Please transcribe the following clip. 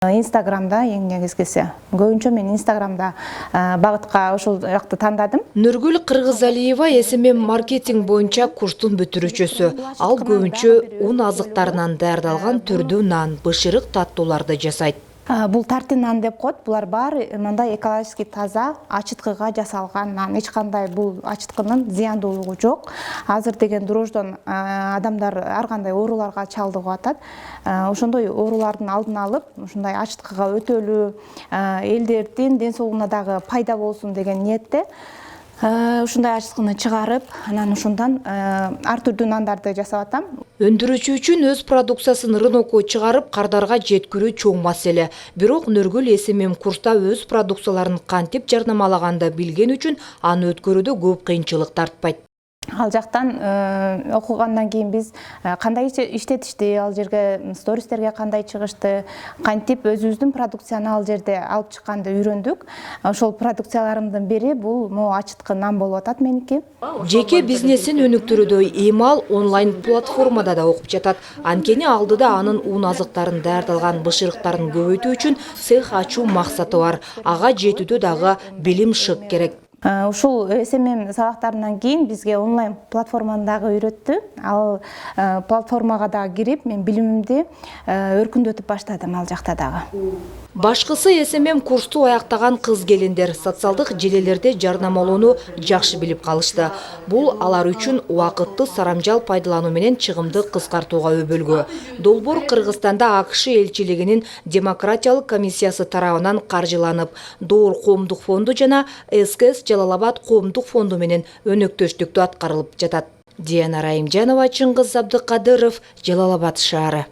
Инстаграмда эң негизгиси. Көбүнчө мен Инстаграмда багытка ошол жакты тандадым. Нургүл Кыргызалиева SMM маркетинг боюнча курстун бүтүрүүчүсү. Ал көбүнчө ун азыктарынан даярдалган түрдүү нан, бышырык таттууларды жасайт. Бул тартый нан деп коет. Булар баары мындай экологически таза, ачыткыга жасалган нан. Эч кандай бул ачыткынын зыяндуулугу жок. Азыр деген дрожждон адамдар ар кандай ооруларга чалдыгып атат. Ошондой оорулардын алдын алып, ушундай ачыткыга өтөлүү, элдердин ден соолугуна дагы пайда болсун деген ниетте ушундай ачыткыны чыгарып, анан ошондон ар түрдүү нандарды жасап атам. Өндүрүүчү үчүн өз продукциясын рынокко чыгарып, кардарга жеткирүү чоң маселе. Бирок Нургүл SMM курста өз продукцияларын кантип жарнамалаганды билген үчүн аны өткөрүүдө көп кыйынчылык тартпайт. Ал жактан окугандан кийин биз кандай иштетишти, ал жерге стористерге кандай чыгышты, кантип өзүбүздүн продукцияны ал жерде алып чыкканды үйрөндүк. Ошол продукцияларымдын бири бул могу ачыткы нан болуп атат меники. Жеке бизнесин өнүктүрүүдө Эмал онлайн платформада да окуп жатат. Анткени алдыда анын ун азыктарын даярдалган бышырыктарын көбөйтүү үчүн цех ачуу максаты бар. Ага жетүүдө дагы билим шык керек. Ушул SMM сабактарынан кийин бизге онлайн платформаны дагы үйрөттү. Ал платформага дагы кирип, мен билимимди өркүндөтүп баштадым ал жакта дагы. Башкысы SMM курсту аяктаган кыз келиндер социалдык желелерде жарнамалоону жакшы билип калышты. Бул алар үчүн убакытты сарамжал пайдалануу менен чыгымды кыскартууга өбөлгө. Долбоор Кыргызстанда АКШ элчилигинин демократиялык комиссиясы тарабынан каржыланып, Доор коомдук фонду жана СКС Жалал-Абад коомдук фонду менен өнөктөштүктө аткарылып жатат. Диана Раимжанова, Чыңгыз Абдыкадыров, Жалал-Абад шаары.